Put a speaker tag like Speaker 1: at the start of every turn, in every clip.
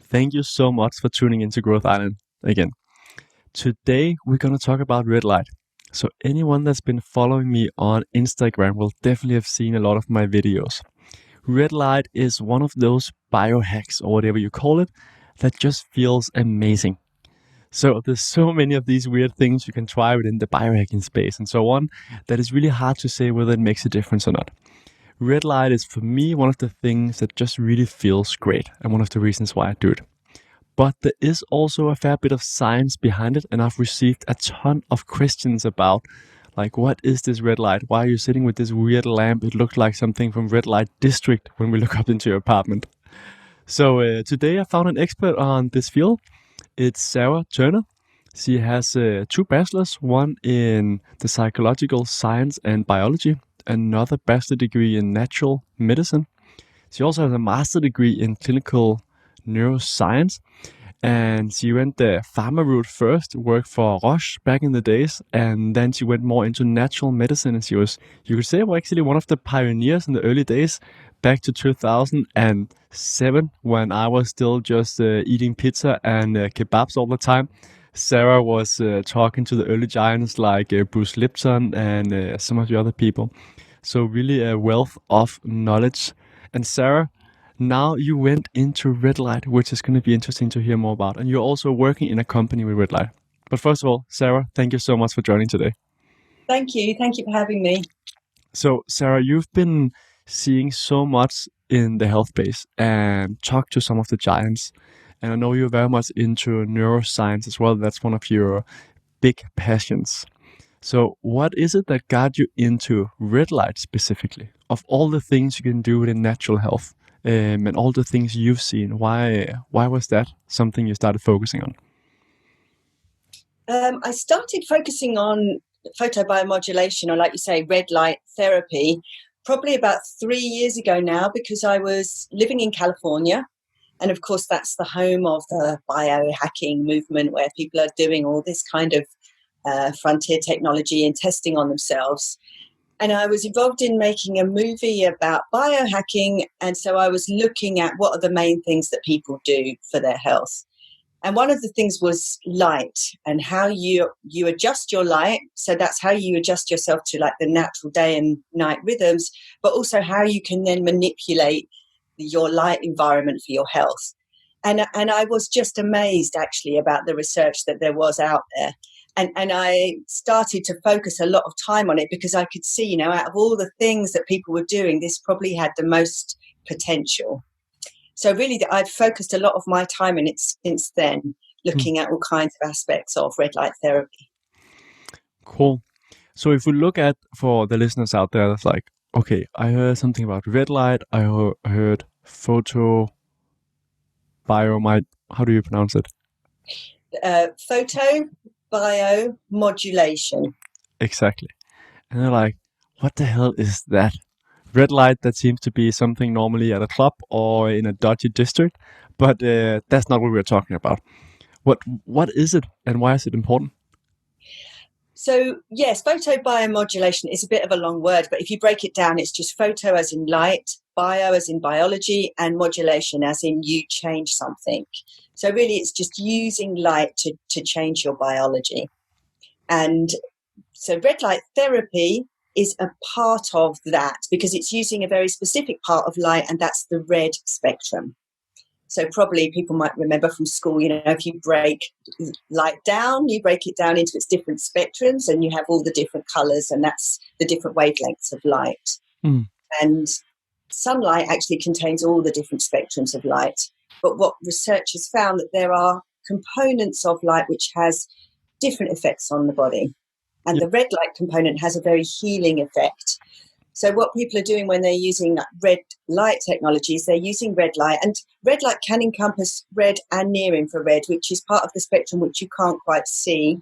Speaker 1: Thank you so much for tuning into Growth Island again. Today, we're going to talk about red light. So anyone that's been following me on Instagram will definitely have seen a lot of my videos. Red light is one of those biohacks, or whatever you call it, that just feels amazing. So there's so many of these weird things you can try within the biohacking space and so on that is really hard to say whether it makes a difference or not. Red light is for me one of the things that just really feels great and one of the reasons why I do it. But there is also a fair bit of science behind it, and I've received a ton of questions about, like, what is this red light? Why are you sitting with this weird lamp? It looked like something from Red Light District when we look up into your apartment. So today I found an expert on this field. It's Sarah Turner. She has 2 bachelors, one in the psychological science and biology, another bachelor degree in natural medicine. She also has a master degree in clinical neuroscience, and she went the pharma route first, worked for Roche back in the days, and then she went more into natural medicine, and she was, you could say, actually one of the pioneers in the early days, back to 2007, when I was still just eating pizza and kebabs all the time. Sarah was talking to the early giants like Bruce Lipton and some of the other people. So really a wealth of knowledge. And Sarah, now you went into red light, which is going to be interesting to hear more about. And you're also working in a company with red light. But first of all, Sarah, thank you so much for joining today.
Speaker 2: Thank you. Thank you for having me.
Speaker 1: So, Sarah, you've been seeing so much in the health space and talked to some of the giants. And I know you're very much into neuroscience as well. That's one of your big passions. So, what is it that got you into red light specifically? Of all the things you can do within natural health, and all the things you've seen, why was that something you started focusing on?
Speaker 2: I started focusing on photobiomodulation, or like you say, red light therapy, probably about 3 years ago now, because I was living in California. And of course, that's the home of the biohacking movement, where people are doing all this kind of frontier technology and testing on themselves. And I was involved in making a movie about biohacking. And so I was looking at what are the main things that people do for their health. And one of the things was light, and how you adjust your light. So that's how you adjust yourself to like the natural day and night rhythms, but also how you can then manipulate your light environment for your health. And I was just amazed actually about the research that there was out there. And I started to focus a lot of time on it, because I could see, out of all the things that people were doing, this probably had the most potential. So really, I've focused a lot of my time in it since then, looking at all kinds of aspects of red light therapy.
Speaker 1: Cool. So if we look at, for the listeners out there, that's like, okay, I heard something about red light. I heard photo how do you pronounce it?
Speaker 2: Photobiomodulation.
Speaker 1: Exactly. And they're like, what the hell is that? Red light, that seems to be something normally at a club or in a dodgy district, but that's not what we're talking about. What is it, and why is it important?
Speaker 2: So yes, photobiomodulation is a bit of a long word, but if you break it down, it's just photo as in light, bio as in biology, and modulation as in you change something. So really, it's just using light to change your biology. And so red light therapy is a part of that, because it's using a very specific part of light, and that's the red spectrum. So probably people might remember from school, if you break light down, you break it down into its different spectrums, and you have all the different colors, and that's the different wavelengths of light. And sunlight actually contains all the different spectrums of light. But what research has found, that there are components of light which has different effects on the body. And the red light component has a very healing effect. So what people are doing when they're using red light technologies, they're using red light. And red light can encompass red and near infrared, which is part of the spectrum which you can't quite see.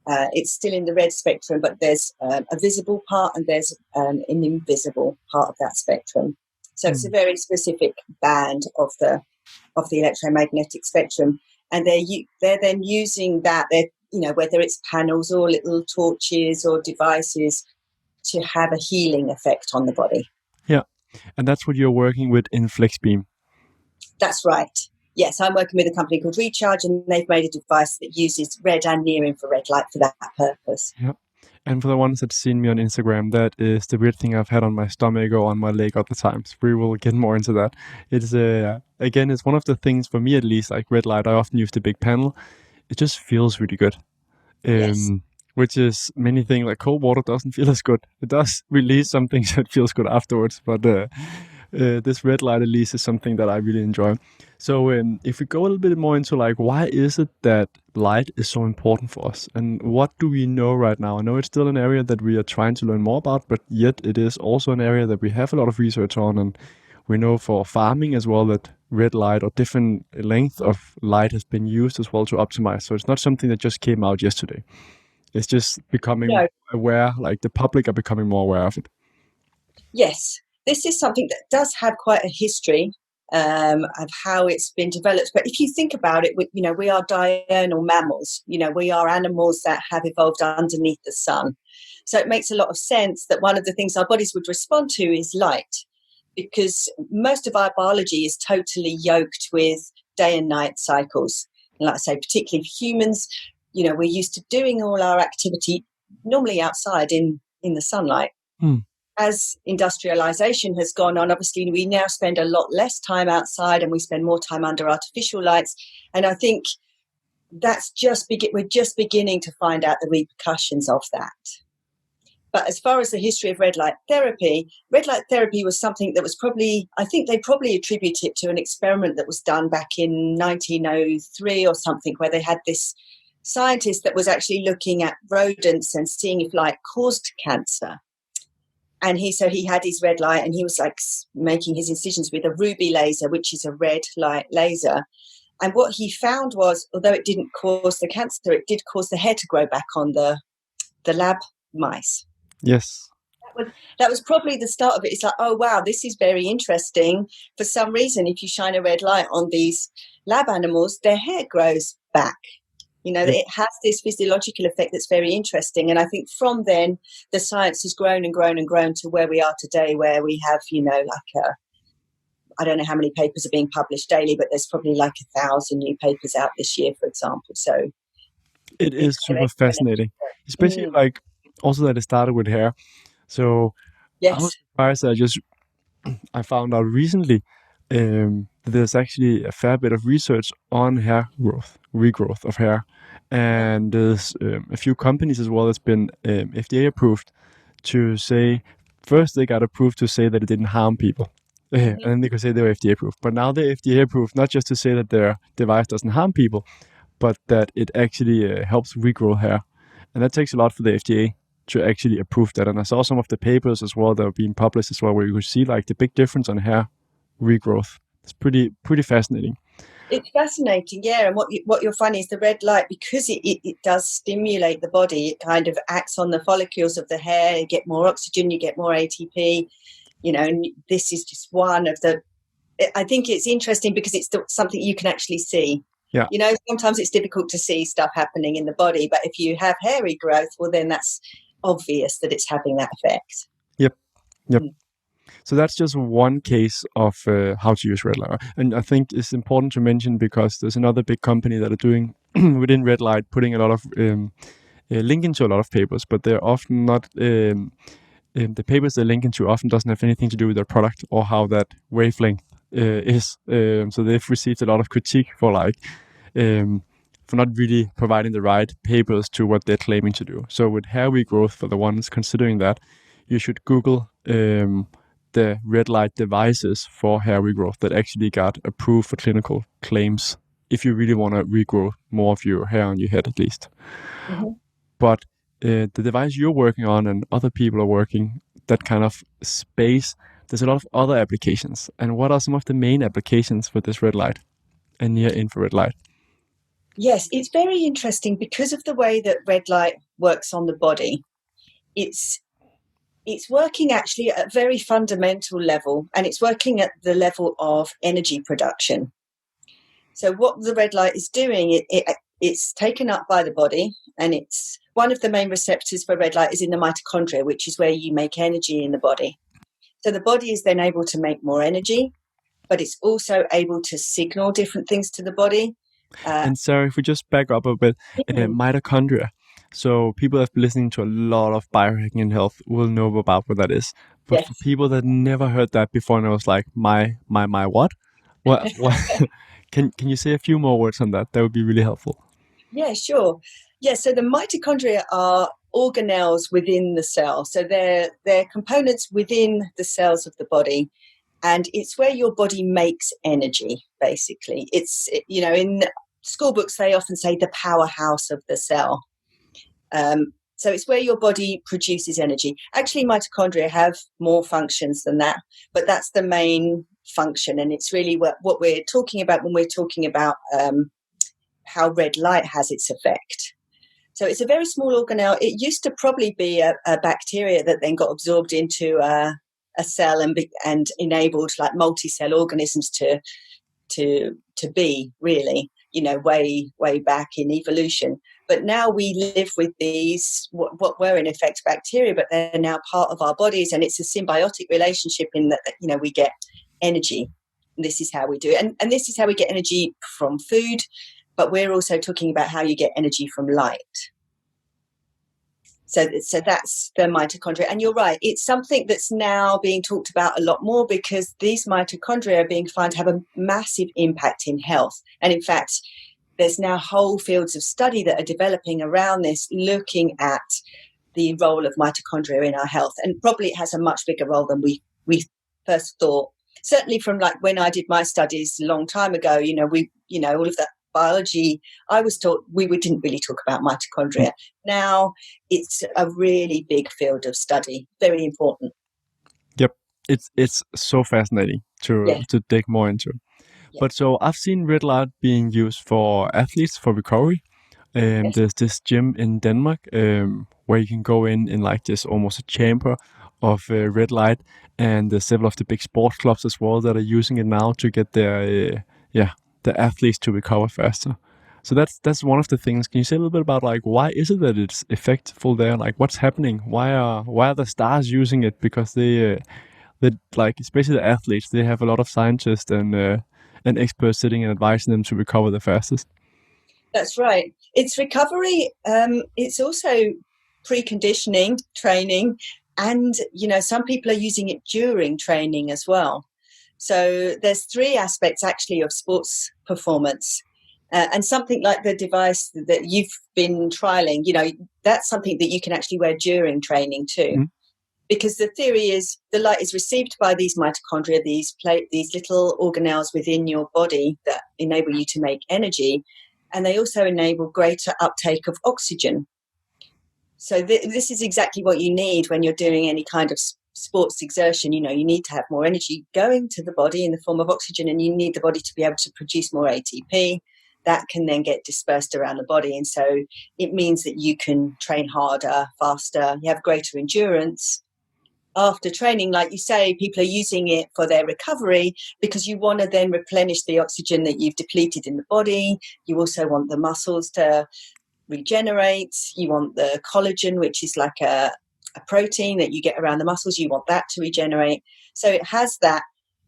Speaker 2: It's still in the red spectrum, but there's a visible part and there's an invisible part of that spectrum. So it's a very specific band of the electromagnetic spectrum. And they're then using that, whether it's panels or little torches or devices, to have a healing effect on the body.
Speaker 1: Yeah, and that's what you're working with in FlexBeam.
Speaker 2: That's right. Yes, I'm working with a company called Recharge, and they've made a device that uses red and near infrared light for that purpose.
Speaker 1: Yep. And for the ones that seen me on Instagram, that is the weird thing I've had on my stomach or on my leg other times. We will get more into that. It's again, it's one of the things for me at least, like red light. I often use the big panel. It just feels really good.
Speaker 2: Yes.
Speaker 1: Which is many things like cold water doesn't feel as good. It does release something that feels good afterwards, but this red light at least is something that I really enjoy. So if we go a little bit more into like why is it that light is so important for us, and what do we know right now? I know it's still an area that we are trying to learn more about, but yet it is also an area that we have a lot of research on, and we know for farming as well that red light or different length of light has been used as well to optimize. So it's not something that just came out yesterday. It's just becoming aware, like the public are becoming more aware of it.
Speaker 2: Yes, this is something that does have quite a history of how it's been developed. But if you think about it, we are diurnal mammals. We are animals that have evolved underneath the sun. So it makes a lot of sense that one of the things our bodies would respond to is light, because most of our biology is totally yoked with day and night cycles. And like I say, particularly for humans, we're used to doing all our activity normally outside in the sunlight. As industrialization has gone on, obviously we now spend a lot less time outside and we spend more time under artificial lights. And I think that's we're just beginning to find out the repercussions of that. But as far as the history of red light therapy was something that was I think they probably attribute it to an experiment that was done back in 1903 or something, where they had this scientist that was actually looking at rodents and seeing if light caused cancer. And he had his red light, and he was like making his incisions with a ruby laser, which is a red light laser. And what he found was, although it didn't cause the cancer, it did cause the hair to grow back on the lab mice.
Speaker 1: Yes.
Speaker 2: That was probably the start of it. It's like, oh, wow, this is very interesting. For some reason, if you shine a red light on these lab animals, their hair grows back. It has this physiological effect that's very interesting. And I think from then, the science has grown and grown and grown to where we are today, where we have, I don't know how many papers are being published daily, but there's probably like 1,000 new papers out this year, for example. So
Speaker 1: it is super fascinating, especially like also that it started with hair. So
Speaker 2: yes.
Speaker 1: I was surprised that I found out recently that there's actually a fair bit of research on hair growth, regrowth of hair. And there's a few companies as well that's been FDA approved to say, first they got approved to say that it didn't harm people. And then they could say they were FDA approved. But now they're FDA approved, not just to say that their device doesn't harm people, but that it actually helps regrow hair. And that takes a lot for the FDA to actually approve that. And I saw some of the papers as well that are being published as well, where you could see like the big difference on hair regrowth. It's pretty fascinating.
Speaker 2: It's fascinating, yeah. And what you'll find is the red light, because it does stimulate the body, it kind of acts on the follicles of the hair. You get more oxygen, you get more ATP, and this is just one of the, I think it's interesting because it's something you can actually see.
Speaker 1: Yeah.
Speaker 2: Sometimes it's difficult to see stuff happening in the body, but if you have hair regrowth, well, then that's obvious that it's having that effect.
Speaker 1: Yep. So that's just one case of how to use red light. And I think it's important to mention because there's another big company that are doing within red light, putting a lot of linking to a lot of papers, but they're often not the papers they're linking to often doesn't have anything to do with their product or how that wavelength is. So they've received a lot of critique for for not really providing the right papers to what they're claiming to do. So with hair regrowth, for the ones considering that, you should Google the red light devices for hair regrowth that actually got approved for clinical claims, if you really want to regrow more of your hair on your head at least. But the device you're working on and other people are working, that kind of space, there's a lot of other applications. And what are some of the main applications for this red light and near infrared light?
Speaker 2: Yes, it's very interesting because of the way that red light works on the body. It's working actually at a very fundamental level, and it's working at the level of energy production. So what the red light is doing, it's taken up by the body, and it's one of the main receptors for red light is in the mitochondria, which is where you make energy in the body. So the body is then able to make more energy, but it's also able to signal different things to the body.
Speaker 1: And Sarah, if we just back up a bit,
Speaker 2: Mm.
Speaker 1: mitochondria. So people that have been listening to a lot of biohacking and health will know about what that is. But for
Speaker 2: Yes.
Speaker 1: people that never heard that before, and I was like, my what? What? Can you say a few more words on that? That would be really helpful.
Speaker 2: Yeah, sure. Yeah, so the mitochondria are organelles within the cell. So they're components within the cells of the body, and it's where your body makes energy, basically. In school books, they often say the powerhouse of the cell. So it's where your body produces energy. Actually, mitochondria have more functions than that, but that's the main function. And it's really what we're talking about when we're talking about how red light has its effect. So it's a very small organelle. It used to probably be a bacteria that then got absorbed into a cell and enabled like multi-cell organisms to be really, way back in evolution. But now we live with these what were in effect bacteria, but they're now part of our bodies, and it's a symbiotic relationship in that we get energy. And this is how we do it, and this is how we get energy from food. But we're also talking about how you get energy from light. So that's the mitochondria. And you're right, it's something that's now being talked about a lot more because these mitochondria are being found to have a massive impact in health. And in fact, there's now whole fields of study that are developing around this, looking at the role of mitochondria in our health. And probably it has a much bigger role than we first thought. Certainly from like when I did my studies a long time ago, all of that biology, I was taught we didn't really talk about mitochondria. Now it's a really big field of study, very important.
Speaker 1: Yep, it's so fascinating
Speaker 2: Yeah,
Speaker 1: to dig more into.
Speaker 2: yeah,
Speaker 1: But so I've seen red light being used for athletes for recovery.
Speaker 2: yes,
Speaker 1: There's this gym in Denmark where you can go in like this almost a chamber of red light, and there's several of the big sports clubs as well that are using it now to get their athletes to recover faster. So that's one of the things. Can you say a little bit about like why is it that it's effective there? Like what's happening? Why are the stars using it? Because they like especially the athletes, they have a lot of scientists and experts sitting and advising them to recover the fastest.
Speaker 2: that's right. It's recovery. It's also preconditioning training, and some people are using it during training as well. So there's three aspects actually of sports performance. And something like the device that you've been trialing, that's something that you can actually wear during training too.
Speaker 1: Mm.
Speaker 2: Because the theory is the light is received by these mitochondria, these little organelles within your body that enable you to make energy, and they also enable greater uptake of oxygen. So this is exactly what you need when you're doing any kind of sports exertion. You need to have more energy going to the body in the form of oxygen, and you need the body to be able to produce more ATP. That can then get dispersed around the body, and so it means that you can train harder, faster, you have greater endurance. After training, like you say, people are using it for their recovery because you want to then replenish the oxygen that you've depleted in the body. You also want the muscles to regenerate. You want the collagen, which is like a protein that you get around the muscles. You want that to regenerate. So it has that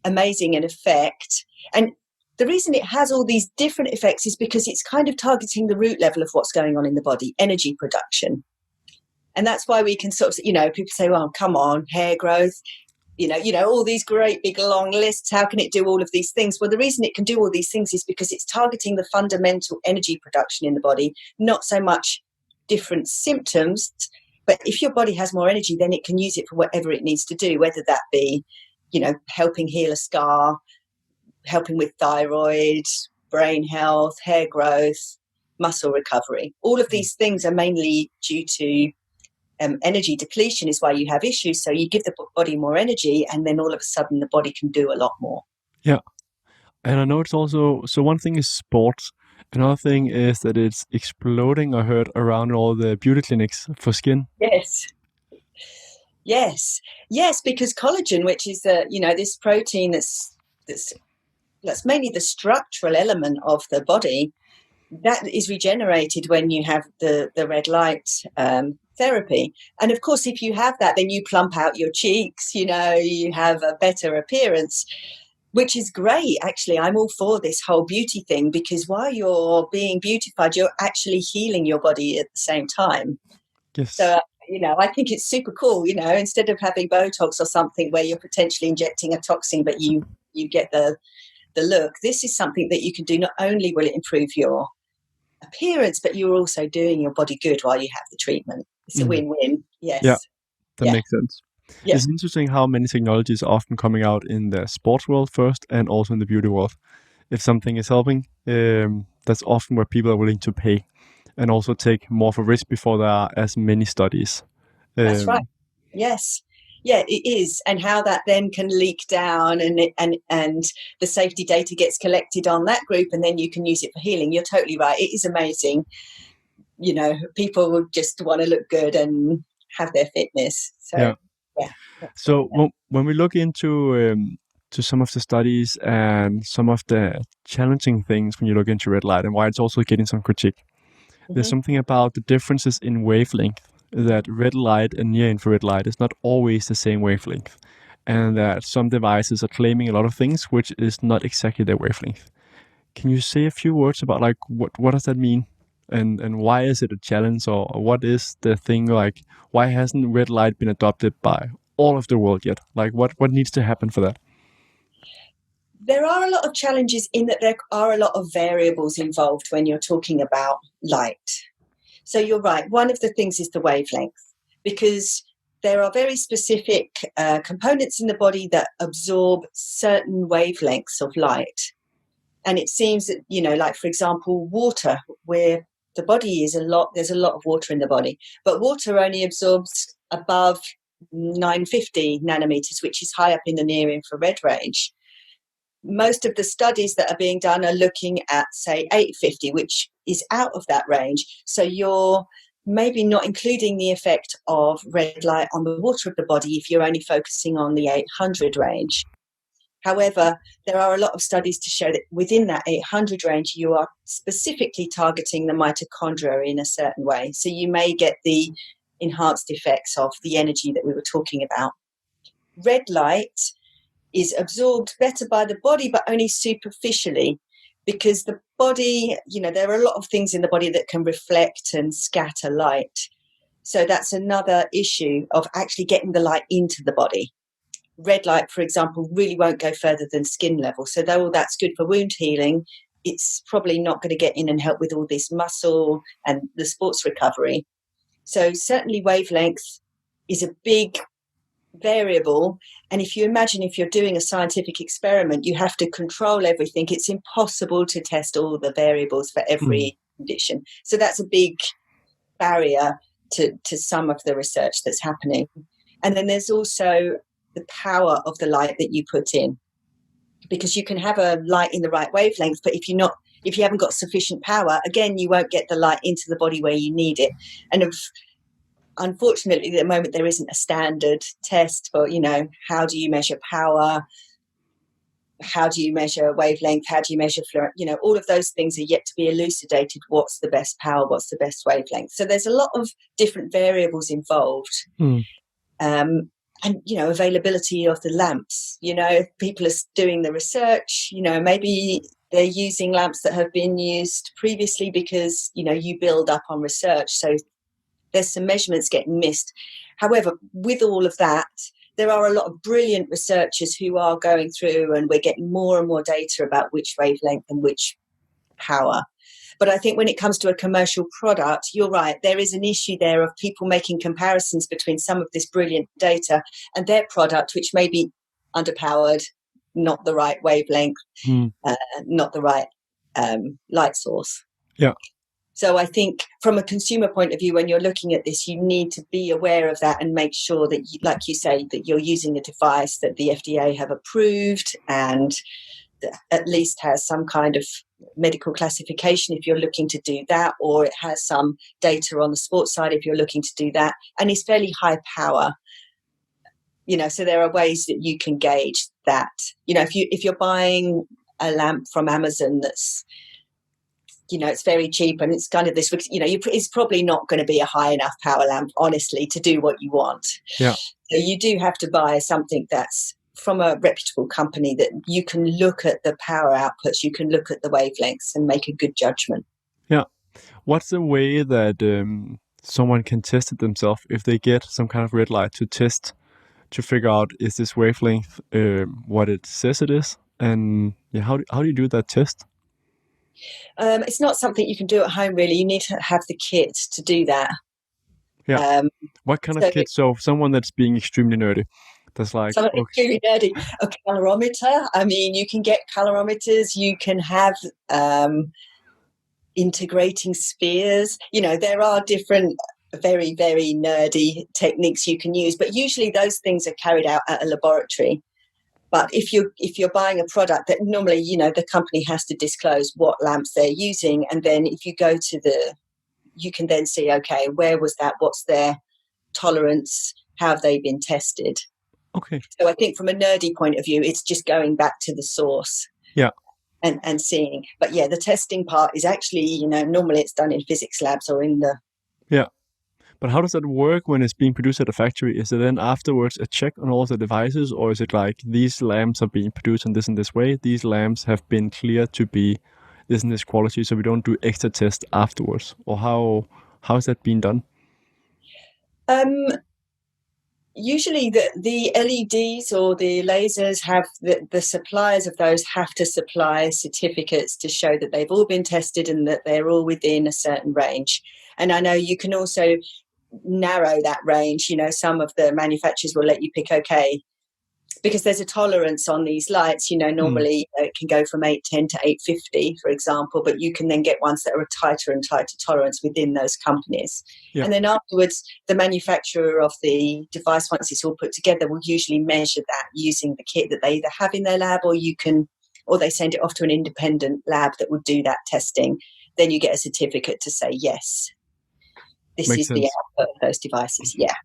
Speaker 2: amazing an effect. And the reason it has all these different effects is because it's kind of targeting the root level of what's going on in the body, energy production. And that's why we can sort of, people say, well, come on, hair growth, all these great big long lists. How can it do all of these things? Well, the reason it can do all these things is because it's targeting the fundamental energy production in the body, not so much different symptoms. But if your body has more energy, then it can use it for whatever it needs to do, whether that be, helping heal a scar, helping with thyroid, brain health, hair growth, muscle recovery. All of these things are mainly due to energy depletion is why you have issues. So you give the body more energy, and then all of a sudden the body can do a lot more.
Speaker 1: Yeah. And I know it's also, so one thing is sports. Another thing is that it's exploding, I heard, around all the beauty clinics for skin.
Speaker 2: Yes. Yes, because collagen, which is this protein that's mainly the structural element of the body, that is regenerated when you have the red light therapy. And of course, if you have that, then you plump out your cheeks, you have a better appearance. which is great. Actually, I'm all for this whole beauty thing, because while you're being beautified, you're actually healing your body at the same time.
Speaker 1: Yes.
Speaker 2: So, I think it's super cool, instead of having Botox or something where you're potentially injecting a toxin, but you get the look. This is something that you can do. Not only will it improve your appearance, but you're also doing your body good while you have the treatment. It's a win-win. Yes.
Speaker 1: Yeah, that makes sense.
Speaker 2: Yeah.
Speaker 1: It's interesting how many technologies are often coming out in the sports world first and also in the beauty world. If something is helping, that's often where people are willing to pay and also take more of a risk before there are as many studies.
Speaker 2: That's right. Yes. Yeah, it is. And how that then can leak down and the safety data gets collected on that group, and then you can use it for healing. You're totally right. It is amazing. People just want to look good and have their fitness. So, yeah.
Speaker 1: So when we look into to some of the studies and some of the challenging things when you look into red light and why it's also getting some critique, there's something about the differences in wavelength, that red light and near infrared light is not always the same wavelength, and that some devices are claiming a lot of things which is not exactly their wavelength. Can you say a few words about like what does that mean, and why is it a challenge, or what is the thing, like why hasn't red light been adopted by all of the world yet? Like what needs to happen for that?
Speaker 2: There are a lot of challenges in that there are a lot of variables involved when you're talking about light. So you're right. One of the things is the wavelength, because there are very specific components in the body that absorb certain wavelengths of light. And it seems that, like, for example, water, where the body is there's a lot of water in the body, but water only absorbs above 950 nanometers, which is high up in the near infrared range. Most of the studies that are being done are looking at, say, 850, which is out of that range. So you're maybe not including the effect of red light on the water of the body if you're only focusing on the 800 range. However, there are a lot of studies to show that within that 800 range, you are specifically targeting the mitochondria in a certain way. So you may get the enhanced effects of the energy that we were talking about. Red light is absorbed better by the body, but only superficially, because the body, there are a lot of things in the body that can reflect and scatter light. So that's another issue of actually getting the light into the body. Red light, for example, really won't go further than skin level. So though that's good for wound healing, it's probably not going to get in and help with all this muscle and the sports recovery. So certainly wavelength is a big variable. And if you imagine if you're doing a scientific experiment, you have to control everything. It's impossible to test all the variables for every condition. So that's a big barrier to some of the research that's happening. And then there's also the power of the light that you put in, because you can have a light in the right wavelength, but if you haven't got sufficient power, again, you won't get the light into the body where you need it. And unfortunately, at the moment, there isn't a standard test for, how do you measure power? How do you measure wavelength? How do you measure fluorescence? All of those things are yet to be elucidated. What's the best power? What's the best wavelength? So there's a lot of different variables involved. And, availability of the lamps. If people are doing the research, maybe they're using lamps that have been used previously because, you build up on research. So there's some measurements getting missed. However, with all of that, there are a lot of brilliant researchers who are going through, and we're getting more and more data about which wavelength and which power. But I think when it comes to a commercial product, you're right, there is an issue there of people making comparisons between some of this brilliant data and their product, which may be underpowered, not the right wavelength, not the right light source.
Speaker 1: Yeah.
Speaker 2: So I think from a consumer point of view, when you're looking at this, you need to be aware of that and make sure that, like you say, that you're using a device that the FDA have approved and at least has some kind of medical classification if you're looking to do that, or it has some data on the sports side if you're looking to do that, and it's fairly high power. So there are ways that you can gauge that. If you're buying a lamp from Amazon that's, it's very cheap and it's kind of this, it's probably not going to be a high enough power lamp, honestly, to do what you want.
Speaker 1: Yeah.
Speaker 2: So you do have to buy something that's from a reputable company that you can look at the power outputs, you can look at the wavelengths and make a good judgment.
Speaker 1: Yeah. What's the way that someone can test it themselves if they get some kind of red light to test to figure out is this wavelength what it says it is? And yeah, how do you do that test?
Speaker 2: It's not something you can do at home, really. You need to have the kit to do that.
Speaker 1: Yeah. What kind of kit? So someone that's being extremely nerdy, that's like
Speaker 2: extremely nerdy. A calorimeter. I mean, you can get calorimeters. You can have integrating spheres. You know, there are different very, very nerdy techniques you can use, but usually those things are carried out at a laboratory. But if you're buying a product that normally, you know, the company has to disclose what lamps they're using, and then if you go to you can then see, okay, where was that? What's their tolerance? How have they been tested?
Speaker 1: Okay.
Speaker 2: So I think from a nerdy point of view, it's just going back to the source.
Speaker 1: Yeah.
Speaker 2: And seeing. But yeah, the testing part is actually, you know, normally it's done in physics labs or in the...
Speaker 1: Yeah. But how does that work when it's being produced at a factory? Is it then afterwards a check on all the devices, or is it like these lamps are being produced in this and this way? These lamps have been cleared to be this and this quality, so we don't do extra tests afterwards? Or how is that being done?
Speaker 2: Usually the LEDs or the lasers have the suppliers of those have to supply certificates to show that they've all been tested and that they're all within a certain range. And I know you can also narrow that range. You know, some of the manufacturers will let you pick, okay, because there's a tolerance on these lights, you know, normally it can go from 810 to 850, for example, but you can then get ones that are a tighter and tighter tolerance within those companies. Yeah. And then afterwards, the manufacturer of the device, once it's all put together, will usually measure that using the kit that they either have in their lab, or they send it off to an independent lab that will do that testing. Then you get a certificate to say, yes, this is the output of those devices. Yeah.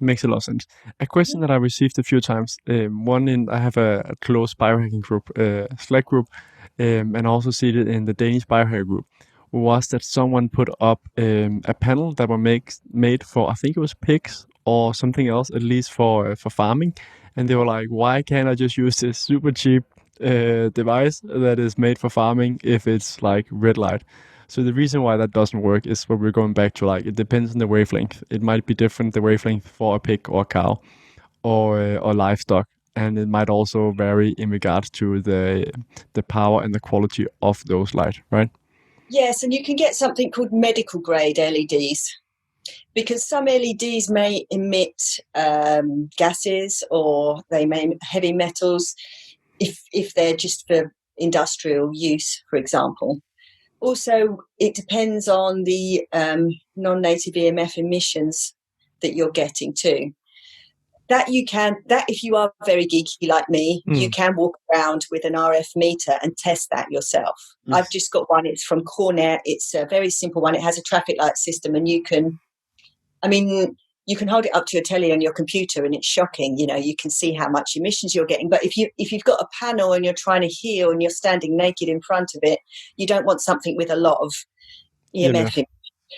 Speaker 1: Makes a lot of sense. A question that I received a few times, I have a close biohacking group, Slack group, and also see it in the Danish biohacker group, was that someone put up a panel that were made for, I think it was pigs or something else, at least for farming. And they were like, why can't I just use this super cheap device that is made for farming if it's like red light? So the reason why that doesn't work is what we're going back to, like, it depends on the wavelength. It might be different, the wavelength for a pig or a cow or livestock. And it might also vary in regards to the power and the quality of those light, right?
Speaker 2: Yes, and you can get something called medical grade LEDs, because some LEDs may emit gases, or they may emit heavy metals if they're just for industrial use, for example. Also, it depends on the non-native EMF emissions that you're getting too. That if you are very geeky like me, you can walk around with an RF meter and test that yourself. Yes. I've just got one. It's from Cornet. It's a very simple one. It has a traffic light system, and you can hold it up to a telly on your computer, and it's shocking. You know, you can see how much emissions you're getting. But if you've got a panel and you're trying to heal and you're standing naked in front of it, you don't want something with a lot of EMF. Yeah,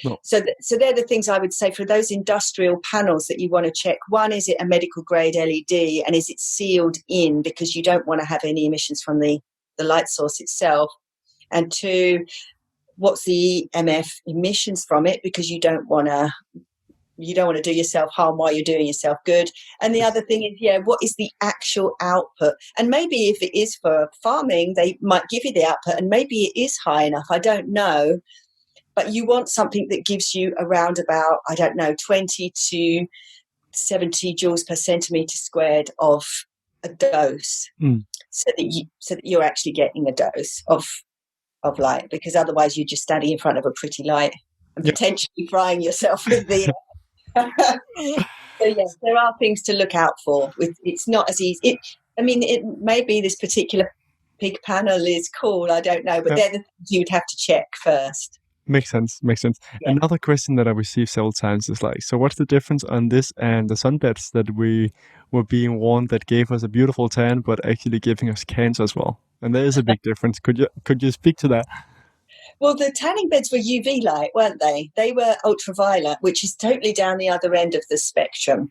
Speaker 2: no. So they're the things I would say for those industrial panels that you want to check. One, is it a medical grade LED, and is it sealed in, because you don't want to have any emissions from the light source itself? And two, what's the EMF emissions from it, because you don't want to do yourself harm while you're doing yourself good. And the other thing is, what is the actual output? And maybe if it is for farming, they might give you the output, and maybe it is high enough. I don't know. But you want something that gives you around about, 20 to 70 joules per centimetre squared of a dose, so that you're actually getting a dose of light, because otherwise you're just standing in front of a pretty light and potentially frying yourself with the... So yes, there are things to look out for. It's not as easy. It may be this particular pig panel is cool, I don't know, but they're the things you'd have to check first.
Speaker 1: Makes sense. Yeah. Another question that I received several times is like, so what's the difference on this and the sunbeds that we were being warned that gave us a beautiful tan, but actually giving us cancer as well? And there is a big difference. Could you speak to that?
Speaker 2: Well, the tanning beds were UV light, weren't they? They were ultraviolet, which is totally down the other end of the spectrum.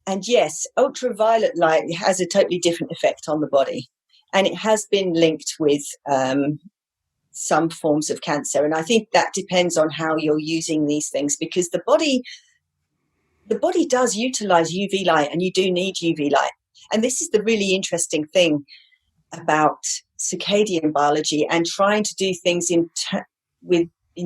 Speaker 2: And yes, ultraviolet light has a totally different effect on the body. And it has been linked with some forms of cancer. And I think that depends on how you're using these things, because the body does utilize UV light, and you do need UV light. And this is the really interesting thing about circadian biology and trying to do things in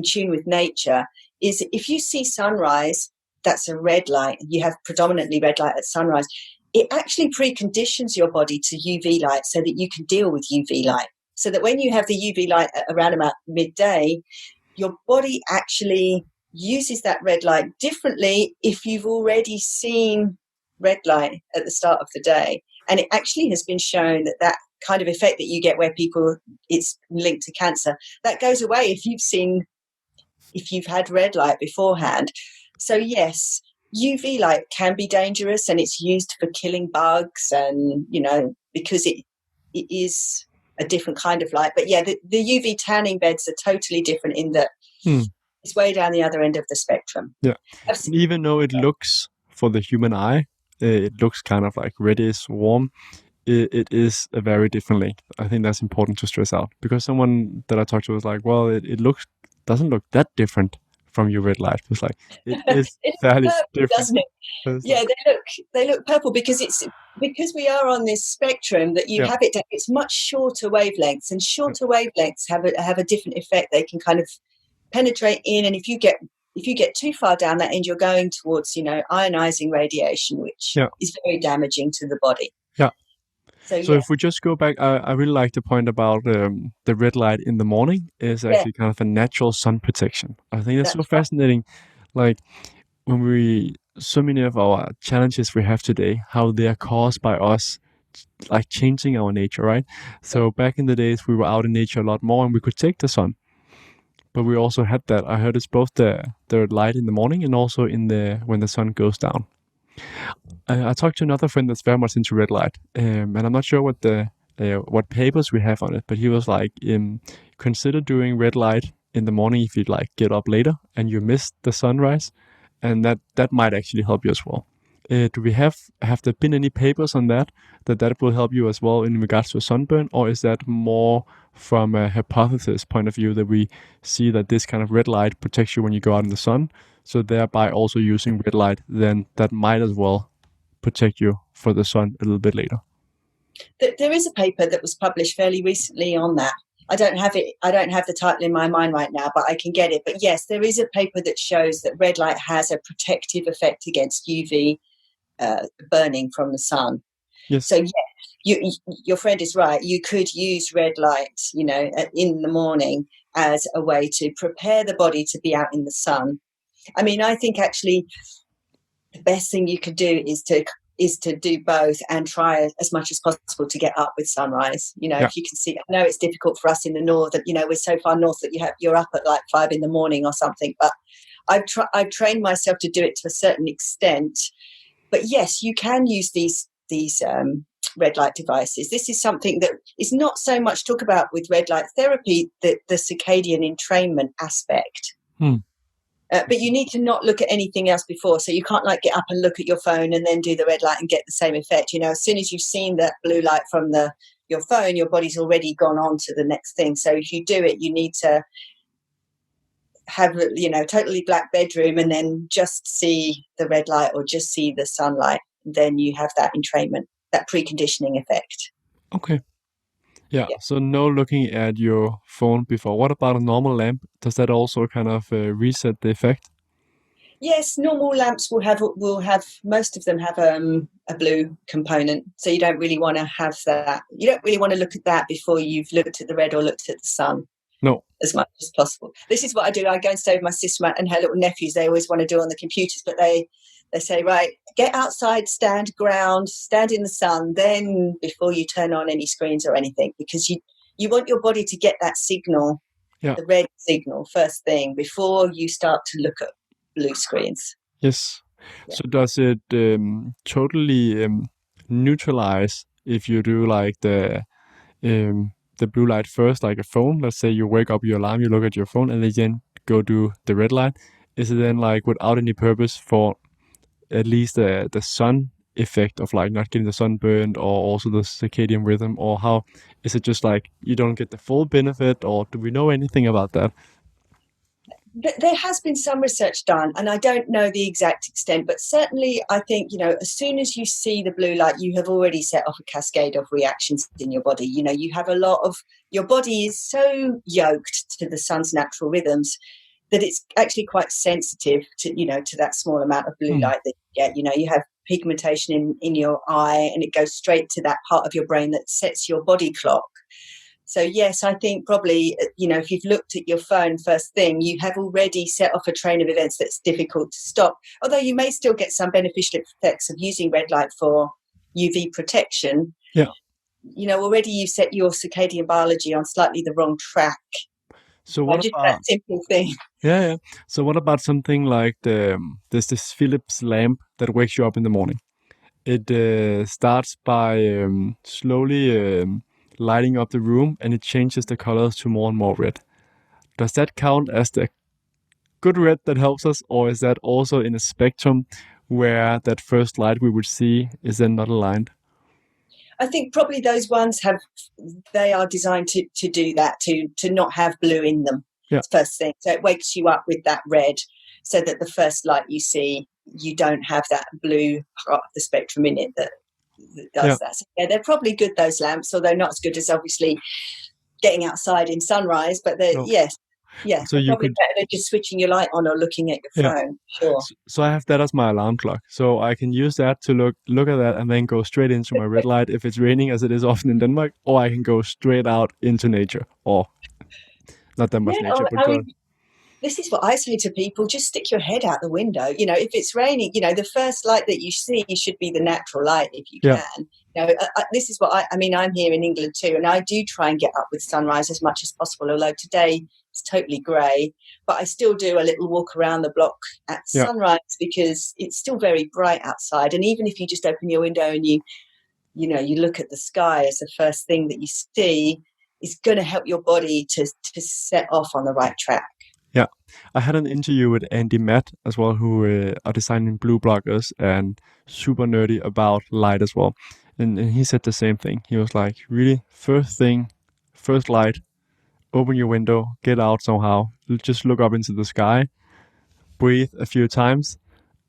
Speaker 2: tune with nature, is if you see sunrise, that's a red light, you have predominantly red light at sunrise, it actually preconditions your body to UV light so that you can deal with UV light. So that when you have the UV light around about midday, your body actually uses that red light differently if you've already seen red light at the start of the day. And it actually has been shown that that kind of effect that you get where people, it's linked to cancer, that goes away if you've had red light beforehand. So yes, UV light can be dangerous, and it's used for killing bugs, and because it is a different kind of light. But yeah, the UV tanning beds are totally different in that it's way down the other end of the spectrum.
Speaker 1: Yeah. Even though it looks, for the human eye, it looks kind of like reddish, warm, it is a very different length. I think that's important to stress out, because someone that I talked to was like, well, it doesn't look that different from your red light. It's like, it is fairly
Speaker 2: purple,
Speaker 1: different.
Speaker 2: doesn't it? Yeah, they look purple because we are on this spectrum that you have it. It's much shorter wavelengths, and shorter wavelengths have a different effect. They can kind of penetrate in, and if you get too far down that end, you're going towards ionizing radiation, which is very damaging to the body.
Speaker 1: Yeah. So if we just go back, I really like the point about the red light in the morning is actually kind of a natural sun protection. I think that's so fascinating. Like, when so many of our challenges we have today, how they are caused by us like changing our nature, right? So back in the days, we were out in nature a lot more, and we could take the sun. But we also had that. I heard it's both the light in the morning and also when the sun goes down. I talked to another friend that's very much into red light, and I'm not sure what papers we have on it, but he was like, consider doing red light in the morning if you like get up later and you miss the sunrise, and that might actually help you as well. Do we have there been any papers on that will help you as well in regards to a sunburn, or is that more from a hypothesis point of view that we see that this kind of red light protects you when you go out in the sun, so thereby also using red light, then that might as well protect you for the sun a little bit later?
Speaker 2: There is a paper that was published fairly recently on that. I don't have the title in my mind right now, but I can get it. But yes, there is a paper that shows that red light has a protective effect against UV burning from the sun.
Speaker 1: Yes.
Speaker 2: So your friend is right. You could use red light, in the morning as a way to prepare the body to be out in the sun. I mean, I think actually the best thing you could do is to do both and try as much as possible to get up with sunrise. If you can see, I know it's difficult for us in the north, that we're so far north that you're up at like 5 a.m. or something. But I've trained myself to do it to a certain extent. But yes, you can use these red light devices. This is something that is not so much talk about with red light therapy, the circadian entrainment aspect. But you need to not look at anything else before. So you can't like get up and look at your phone and then do the red light and get the same effect. As soon as you've seen that blue light from your phone, your body's already gone on to the next thing. So if you do it, you need to have totally black bedroom and then just see the red light or just see the sunlight. Then you have that entrainment, that preconditioning effect.
Speaker 1: Okay. Yeah, so no looking at your phone before. What about a normal lamp? Does that also kind of reset the effect?
Speaker 2: Yes, normal lamps will have most of them have a blue component. So you don't really want to have that. You don't really want to look at that before you've looked at the red or looked at the sun.
Speaker 1: No.
Speaker 2: As much as possible. This is what I do. I go and stay with my sister and her little nephews. They always want to do on the computers, but they say, right, get outside, stand ground, stand in the sun, then before you turn on any screens or anything, because you want your body to get that signal, the red signal first thing before you start to look at blue screens.
Speaker 1: Yes. Yeah. So does it totally neutralize if you do like the blue light first, like a phone? Let's say you wake up your alarm, you look at your phone, and then go do the red light. Is it then like without any purpose for at least the sun effect of like not getting the sunburned, or also the circadian rhythm, or how is it just like you don't get the full benefit, or do we know anything about that?
Speaker 2: There has been some research done, and I don't know the exact extent, but certainly I think, as soon as you see the blue light, you have already set off a cascade of reactions in your body. You have a lot of, your body is so yoked to the sun's natural rhythms that it's actually quite sensitive to that small amount of blue light that you get. You have pigmentation in your eye, and it goes straight to that part of your brain that sets your body clock. So yes, I think probably, if you've looked at your phone first thing, you have already set off a train of events that's difficult to stop. Although you may still get some beneficial effects of using red light for UV protection.
Speaker 1: Yeah.
Speaker 2: Already you've set your circadian biology on slightly the wrong track.
Speaker 1: So what
Speaker 2: just
Speaker 1: about
Speaker 2: that simple thing?
Speaker 1: Yeah. So what about something like there's this Philips lamp that wakes you up in the morning. It starts by slowly lighting up the room, and it changes the colors to more and more red. Does that count as the good red that helps us, or is that also in a spectrum where that first light we would see is then not aligned?
Speaker 2: I think probably those ones they are designed to do that, to not have blue in them.
Speaker 1: Yeah.
Speaker 2: First thing. So it wakes you up with that red, so that the first light you see, you don't have that blue part of the spectrum in it that does that. So yeah, they're probably good, those lamps, although not as good as obviously getting outside in sunrise, but they're, yes. Yeah,
Speaker 1: so
Speaker 2: they're
Speaker 1: you
Speaker 2: probably
Speaker 1: could
Speaker 2: better than just switching your light on or looking at your phone. Sure.
Speaker 1: So I have that as my alarm clock. So I can use that to look at that and then go straight into my red light if it's raining, as it is often in Denmark, or I can go straight out into nature, or not that much nature, but
Speaker 2: this is what I say to people: just stick your head out the window. If it's raining, the first light that you see should be the natural light if you can. This is what I'm here in England too, and I do try and get up with sunrise as much as possible, although today it's totally grey. But I still do a little walk around the block at sunrise, because it's still very bright outside. And even if you just open your window and you look at the sky as the first thing that you see, it's going to help your body to set off on the right track.
Speaker 1: Yeah, I had an interview with Andy Matt as well, who are designing blue blockers and super nerdy about light as well. And he said the same thing. He was like, really, first light, open your window, get out somehow, just look up into the sky, breathe a few times,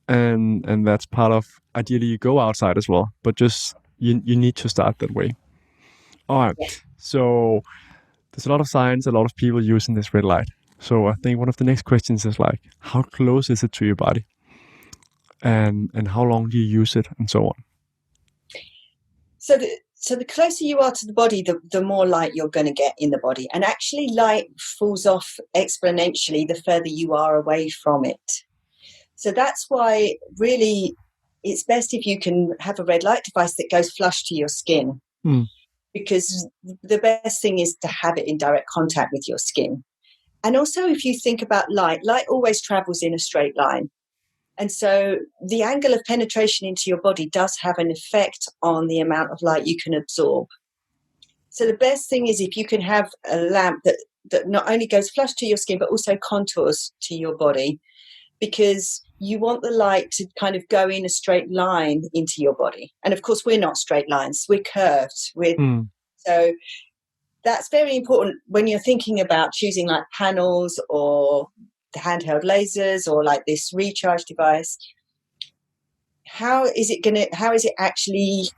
Speaker 1: and that's part of, ideally you go outside as well, but just you need to start that way. All right, so there's a lot of science, a lot of people using this red light. So I think one of the next questions is like, how close is it to your body? And how long do you use it, and so on?
Speaker 2: So the closer you are to the body, the more light you're going to get in the body. And actually light falls off exponentially the further you are away from it. So that's why really it's best if you can have a red light device that goes flush to your skin. Because the best thing is to have it in direct contact with your skin. And also, if you think about light always travels in a straight line. And so the angle of penetration into your body does have an effect on the amount of light you can absorb. So the best thing is if you can have a lamp that not only goes flush to your skin, but also contours to your body, because you want the light to kind of go in a straight line into your body. And of course, we're not straight lines, we're curved. So that's very important when you're thinking about choosing like panels or the handheld lasers or like this recharge device. How is it actually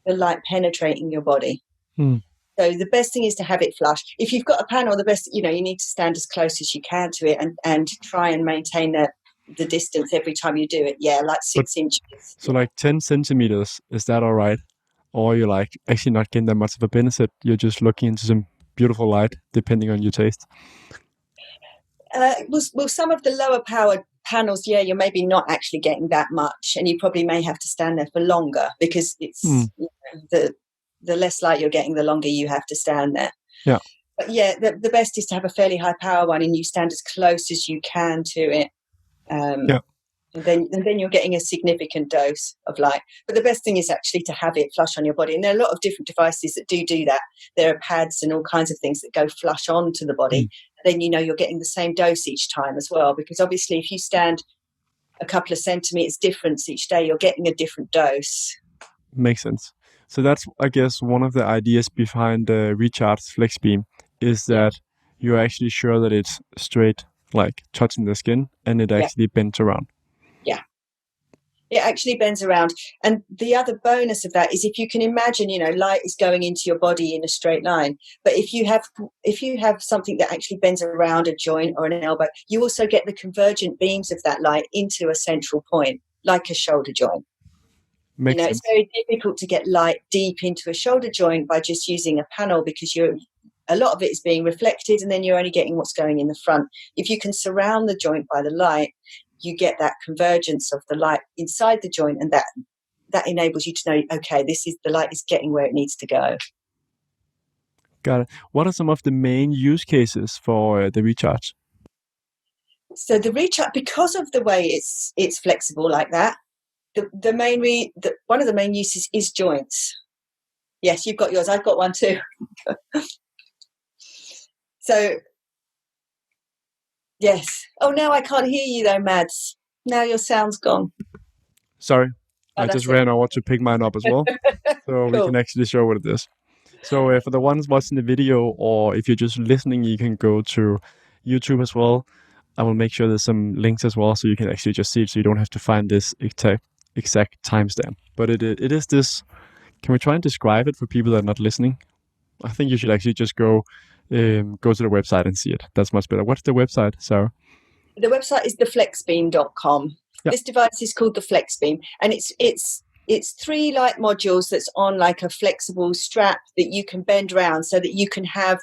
Speaker 2: the light penetrating your body? So the best thing is to have it flush. If you've got a panel, the best, you need to stand as close as you can to it and try and maintain the distance every time you do it. Yeah, like 6 inches.
Speaker 1: So like 10 centimeters, is that all right? Or you're like actually not getting that much of a benefit, you're just looking into some beautiful light, depending on your taste?
Speaker 2: Well, some of the lower powered panels, you're maybe not actually getting that much, and you probably may have to stand there for longer, because it's the less light you're getting, the longer you have to stand there.
Speaker 1: Yeah.
Speaker 2: But the best is to have a fairly high power one, and you stand as close as you can to it. And then you're getting a significant dose of light. But the best thing is actually to have it flush on your body. And there are a lot of different devices that do that. There are pads and all kinds of things that go flush onto the body. Then you're getting the same dose each time as well. Because obviously if you stand a couple of centimeters difference each day. You're getting a different dose.
Speaker 1: Makes sense. So that's, I guess, one of the ideas behind the Recharge Flex Beam is that you're actually sure that it's straight, like touching the skin, and it actually bends around.
Speaker 2: Yeah. It actually bends around. And the other bonus of that is, if you can imagine, light is going into your body in a straight line. But if you have something that actually bends around a joint or an elbow, you also get the convergent beams of that light into a central point, like a shoulder joint.
Speaker 1: Makes sense.
Speaker 2: It's very difficult to get light deep into a shoulder joint by just using a panel, because a lot of it is being reflected, and then you're only getting what's going in the front. If you can surround the joint by the light, you get that convergence of the light inside the joint, and that enables you to know, okay, the light is getting where it needs to go.
Speaker 1: Got it. What are some of the main use cases for the Recharge?
Speaker 2: So the Recharge, because of the way it's flexible like that, one of the main uses is joints. Yes, you've got yours. I've got one too. So, yes. Oh, now I can't hear you though, Mads. Now your sound's gone.
Speaker 1: Sorry, I just ran over to pick mine up as well, so we can actually show what it is. So for the ones watching the video, or if you're just listening, you can go to YouTube as well. I will make sure there's some links as well, so you can actually just see it, so you don't have to find this exact timestamp. But it is this. Can we try and describe it for people that are not listening? I think you should actually just go to the website and see it. That's much better. What's the website, Sarah?
Speaker 2: The website is theflexbeam.com. Yep. This device is called the FlexBeam, and it's 3 light modules that's on like a flexible strap that you can bend around, so that you can have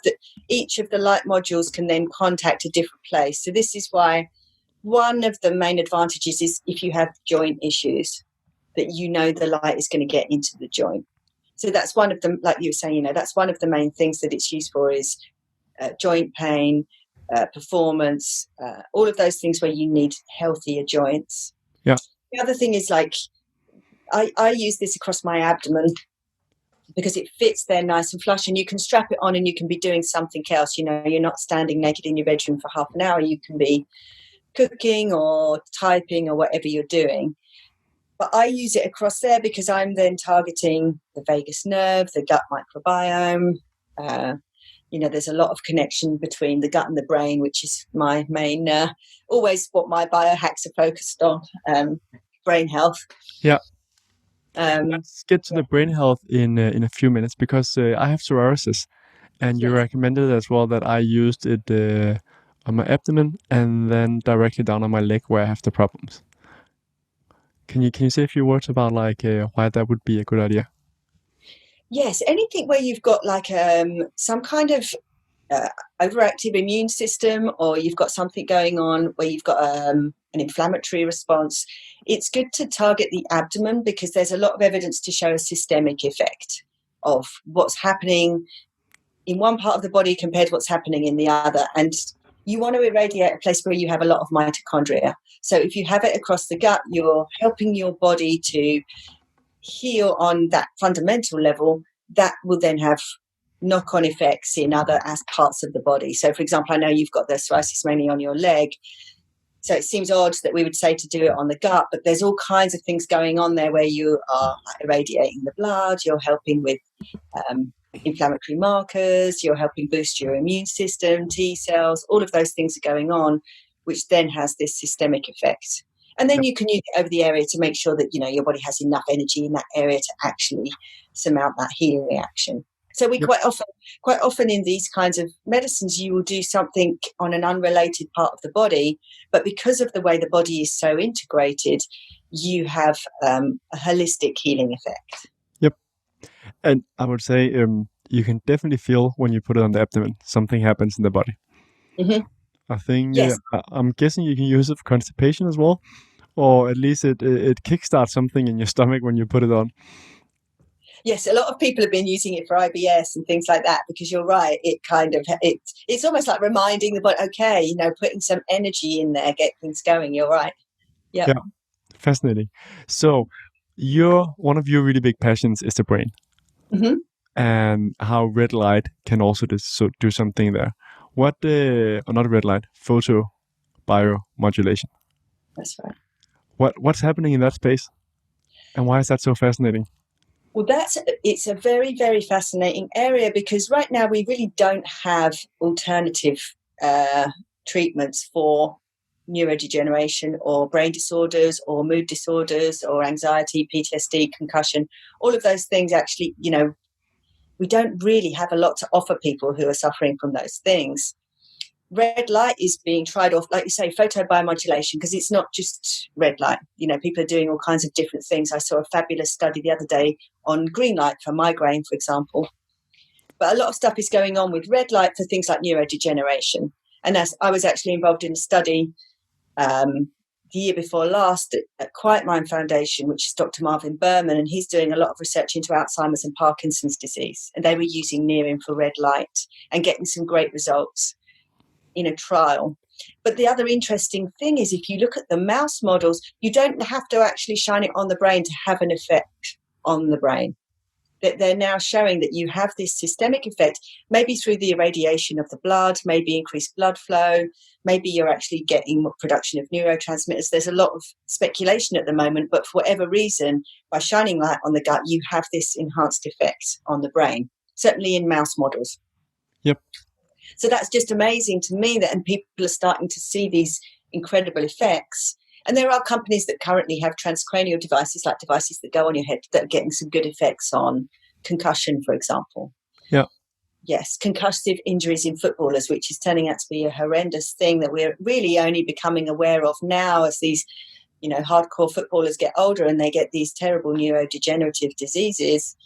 Speaker 2: each of the light modules can then contact a different place. So this is why one of the main advantages is, if you have joint issues, that the light is going to get into the joint. So that's one of them, like you were saying, that's one of the main things that it's used for, is joint pain, performance, all of those things where you need healthier joints.
Speaker 1: Yeah.
Speaker 2: The other thing is, like, I use this across my abdomen because it fits there nice and flush, and you can strap it on and you can be doing something else. You're not standing naked in your bedroom for half an hour. You can be cooking or typing or whatever you're doing. But I use it across there because I'm then targeting the vagus nerve, the gut microbiome. There's a lot of connection between the gut and the brain, which is my main, always what my biohacks are focused on, brain health.
Speaker 1: Yeah. Let's get to the brain health in a few minutes, because I have psoriasis, and you recommended as well that I used it on my abdomen and then directly down on my leg where I have the problems. Can you say a few words about why that would be a good idea?
Speaker 2: Yes, anything where you've got like some kind of overactive immune system, or you've got something going on where you've got an inflammatory response, it's good to target the abdomen, because there's a lot of evidence to show a systemic effect of what's happening in one part of the body compared to what's happening in the other. And you want to irradiate a place where you have a lot of mitochondria. So if you have it across the gut, you're helping your body to heal on that fundamental level. That will then have knock-on effects in other parts of the body. So, for example, I know you've got the psoriasis mainly on your leg. So it seems odd that we would say to do it on the gut, but there's all kinds of things going on there where you are irradiating the blood, you're helping with inflammatory markers, you're helping boost your immune system, T cells, all of those things are going on, which then has this systemic effect. And then you can use it over the area to make sure that, your body has enough energy in that area to actually surmount that healing reaction. So we quite often in these kinds of medicines, you will do something on an unrelated part of the body, but because of the way the body is so integrated, you have a holistic healing effect.
Speaker 1: Yep. And I would say you can definitely feel when you put it on the abdomen, something happens in the body.
Speaker 2: Mm-hmm.
Speaker 1: I think,
Speaker 2: yes.
Speaker 1: I'm guessing you can use it for constipation as well, or at least it kickstarts something in your stomach when you put it on.
Speaker 2: Yes, a lot of people have been using it for IBS and things like that, because you're right. It kind of it's almost like reminding the body, okay, putting some energy in there, get things going. You're right. Yep.
Speaker 1: Yeah, fascinating. So, one of your really big passions is the brain, and how red light can also do something there. What? Or not red light, photobiomodulation.
Speaker 2: That's right.
Speaker 1: What's happening in that space, and why is that so fascinating?
Speaker 2: Well, it's a very, very fascinating area, because right now we really don't have alternative treatments for neurodegeneration or brain disorders or mood disorders or anxiety, PTSD, concussion. All of those things actually, we don't really have a lot to offer people who are suffering from those things. Red light is being tried off, like you say, photobiomodulation, because it's not just red light. People are doing all kinds of different things. I saw a fabulous study the other day on green light for migraine, for example. But a lot of stuff is going on with red light for things like neurodegeneration. And as I was actually involved in a study the year before last at Quiet Mind Foundation, which is Dr. Marvin Berman, and he's doing a lot of research into Alzheimer's and Parkinson's disease. And they were using near-infrared light and getting some great results in a trial. But the other interesting thing is, if you look at the mouse models, you don't have to actually shine it on the brain to have an effect on the brain. That they're now showing that you have this systemic effect, maybe through the irradiation of the blood, maybe increased blood flow, maybe you're actually getting production of neurotransmitters. There's a lot of speculation at the moment, but for whatever reason, by shining light on the gut, you have this enhanced effect on the brain, certainly in mouse models.
Speaker 1: Yep.
Speaker 2: So that's just amazing to me, and people are starting to see these incredible effects. And there are companies that currently have transcranial devices, like devices that go on your head, that are getting some good effects on concussion, for example.
Speaker 1: Yeah.
Speaker 2: Yes, concussive injuries in footballers, which is turning out to be a horrendous thing that we're really only becoming aware of now as these, hardcore footballers get older and they get these terrible neurodegenerative diseases.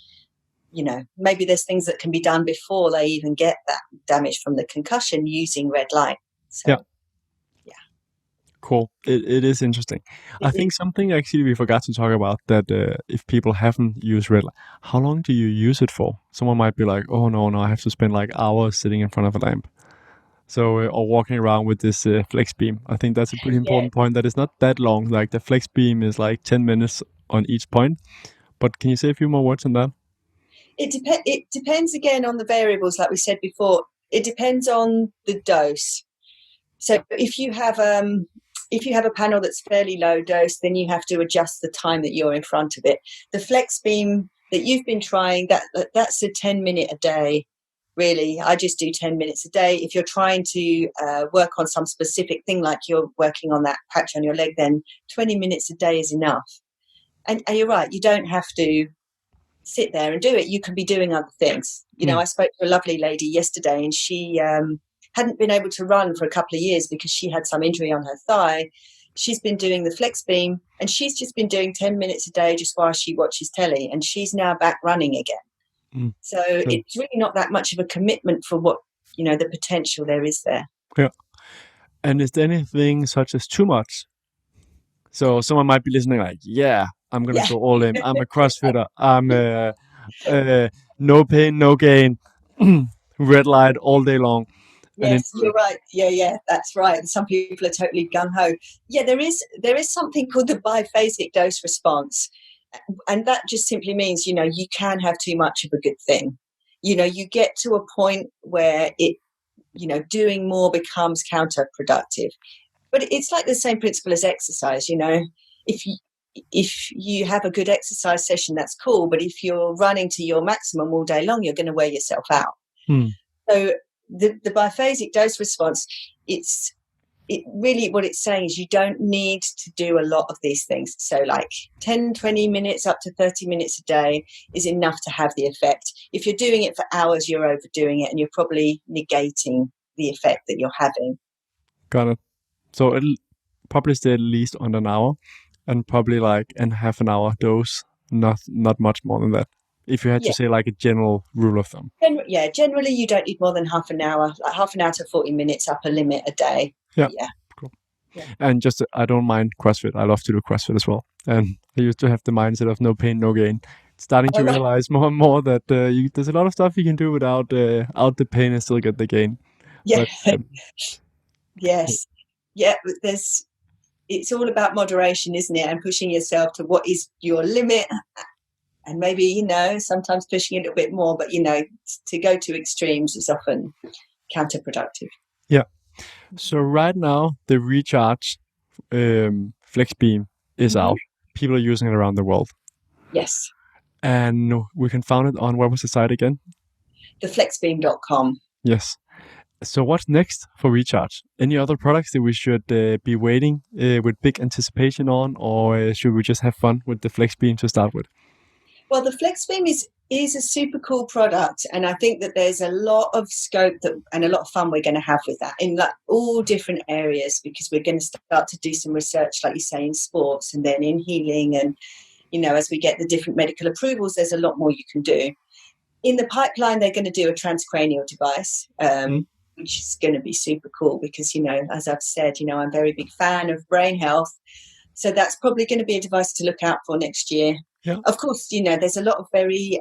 Speaker 2: Maybe there's things that can be done before they even get that damage from the concussion using red light. So,
Speaker 1: yeah. Cool. It is interesting. I think something actually we forgot to talk about, that if people haven't used red light, how long do you use it for? Someone might be like, oh no, I have to spend like hours sitting in front of a lamp. So, or walking around with this flex beam. I think that's a pretty important point, that it's not that long. Like the flex beam is like 10 minutes on each point. But can you say a few more words on that?
Speaker 2: It depends again on the variables, like we said before. It depends on the dose. So if you have a panel that's fairly low dose, then you have to adjust the time that you're in front of it. The flex beam that you've been trying, that's a 10-minute a day. Really, I just do 10 minutes a day. If you're trying to work on some specific thing, like you're working on that patch on your leg, then 20 minutes a day is enough. And you're right, you don't have to sit there and do it. You can be doing other things. I spoke to a lovely lady yesterday, and she hadn't been able to run for a couple of years because she had some injury on her thigh. She's been doing the flex beam, and she's just been doing 10 minutes a day just while she watches telly, and she's now back running again. So it's really not that much of a commitment for what, the potential there is there.
Speaker 1: Yeah. And is there anything such as too much? So someone might be listening like, yeah, I'm going to go all in. I'm a CrossFitter. I'm no pain, no gain, red light all day long.
Speaker 2: Yes, you're right. Yeah, that's right. And some people are totally gung-ho. Yeah, there is something called the biphasic dose response. And that just simply means, you can have too much of a good thing. You get to a point where it, doing more becomes counterproductive. But it's like the same principle as exercise, If you have a good exercise session, that's cool. But if you're running to your maximum all day long, you're going to wear yourself out. So the biphasic dose response, really what it's saying is you don't need to do a lot of these things. So like 10, 20 minutes up to 30 minutes a day is enough to have the effect. If you're doing it for hours, you're overdoing it, and you're probably negating the effect that you're having.
Speaker 1: Got it. So it'll probably stay at least under an hour, and probably like in half an hour dose, not much more than that. If you had to say like a general rule of thumb.
Speaker 2: Generally you don't need more than half an hour, like half an hour to 40 minutes upper limit a day.
Speaker 1: Yeah. Cool. Yeah. And just, I don't mind CrossFit. I love to do CrossFit as well. And I used to have the mindset of no pain, no gain. Starting to realize more and more that there's a lot of stuff you can do without out the pain and still get the gain.
Speaker 2: Yeah. But, yes. Yeah. It's all about moderation, isn't it? And pushing yourself to what is your limit. And maybe, sometimes pushing a little bit more, but, to go to extremes is often counterproductive.
Speaker 1: Yeah. So right now, the recharge flex beam is out. People are using it around the world.
Speaker 2: Yes.
Speaker 1: And we can find it on, what was the site again?
Speaker 2: Theflexbeam.com.
Speaker 1: Yes. So what's next for Recharge? Any other products that we should be waiting with big anticipation on, or should we just have fun with the FlexBeam to start with?
Speaker 2: Well, the FlexBeam is a super cool product, and I think that there's a lot of scope and a lot of fun we're going to have with that in like all different areas, because we're going to start to do some research, like you say, in sports and then in healing, and as we get the different medical approvals, there's a lot more you can do. In the pipeline, they're going to do a transcranial device, which is going to be super cool because, as I've said, I'm a very big fan of brain health. So that's probably going to be a device to look out for next year.
Speaker 1: Yeah.
Speaker 2: Of course, there's a lot of very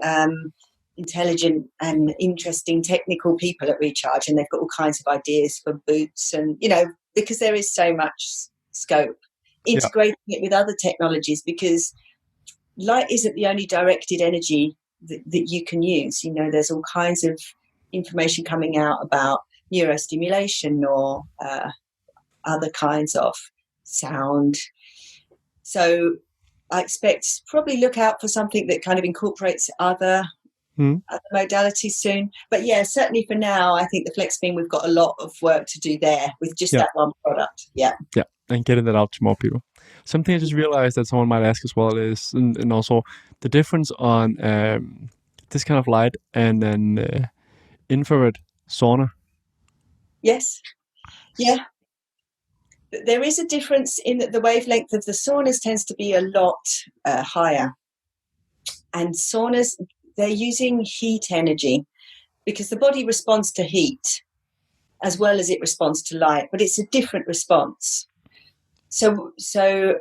Speaker 2: intelligent and interesting technical people at Recharge, and they've got all kinds of ideas for boots and, because there is so much scope. Integrating it with other technologies, because light isn't the only directed energy that you can use. There's all kinds of information coming out about neurostimulation or other kinds of sound. So I expect probably look out for something that kind of incorporates other modalities soon. But yeah, certainly for now, I think the FlexBeam, we've got a lot of work to do there with just that one product. Yeah.
Speaker 1: Yeah, and getting that out to more people. Something I just realized that someone might ask as well is, and also the difference on this kind of light and then infrared sauna.
Speaker 2: Yes. Yeah. There is a difference in that the wavelength of the saunas tends to be a lot higher. And saunas, they're using heat energy because the body responds to heat as well as it responds to light, but it's a different response. So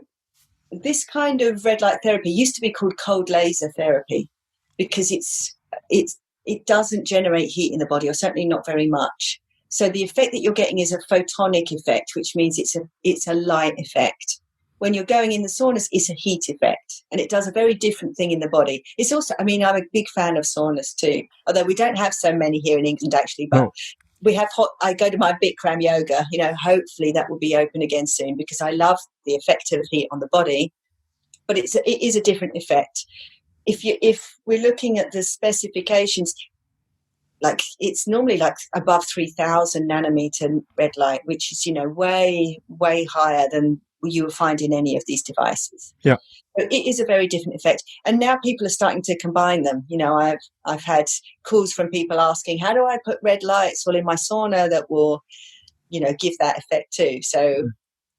Speaker 2: this kind of red light therapy used to be called cold laser therapy because it doesn't generate heat in the body, or certainly not very much. So the effect that you're getting is a photonic effect, which means it's a light effect. When you're going in the saunas, it's a heat effect, and it does a very different thing in the body. It's also, I'm a big fan of saunas too, although we don't have so many here in England actually, but we have I go to my Bikram yoga, hopefully that will be open again soon, because I love the effect of heat on the body, but it is a different effect. If we're looking at the specifications, like it's normally like above 3,000 nanometer red light, which is, way, way higher than you will find in any of these devices.
Speaker 1: Yeah.
Speaker 2: So it is a very different effect. And now people are starting to combine them. I've had calls from people asking, how do I put red lights in my sauna that will, give that effect too? So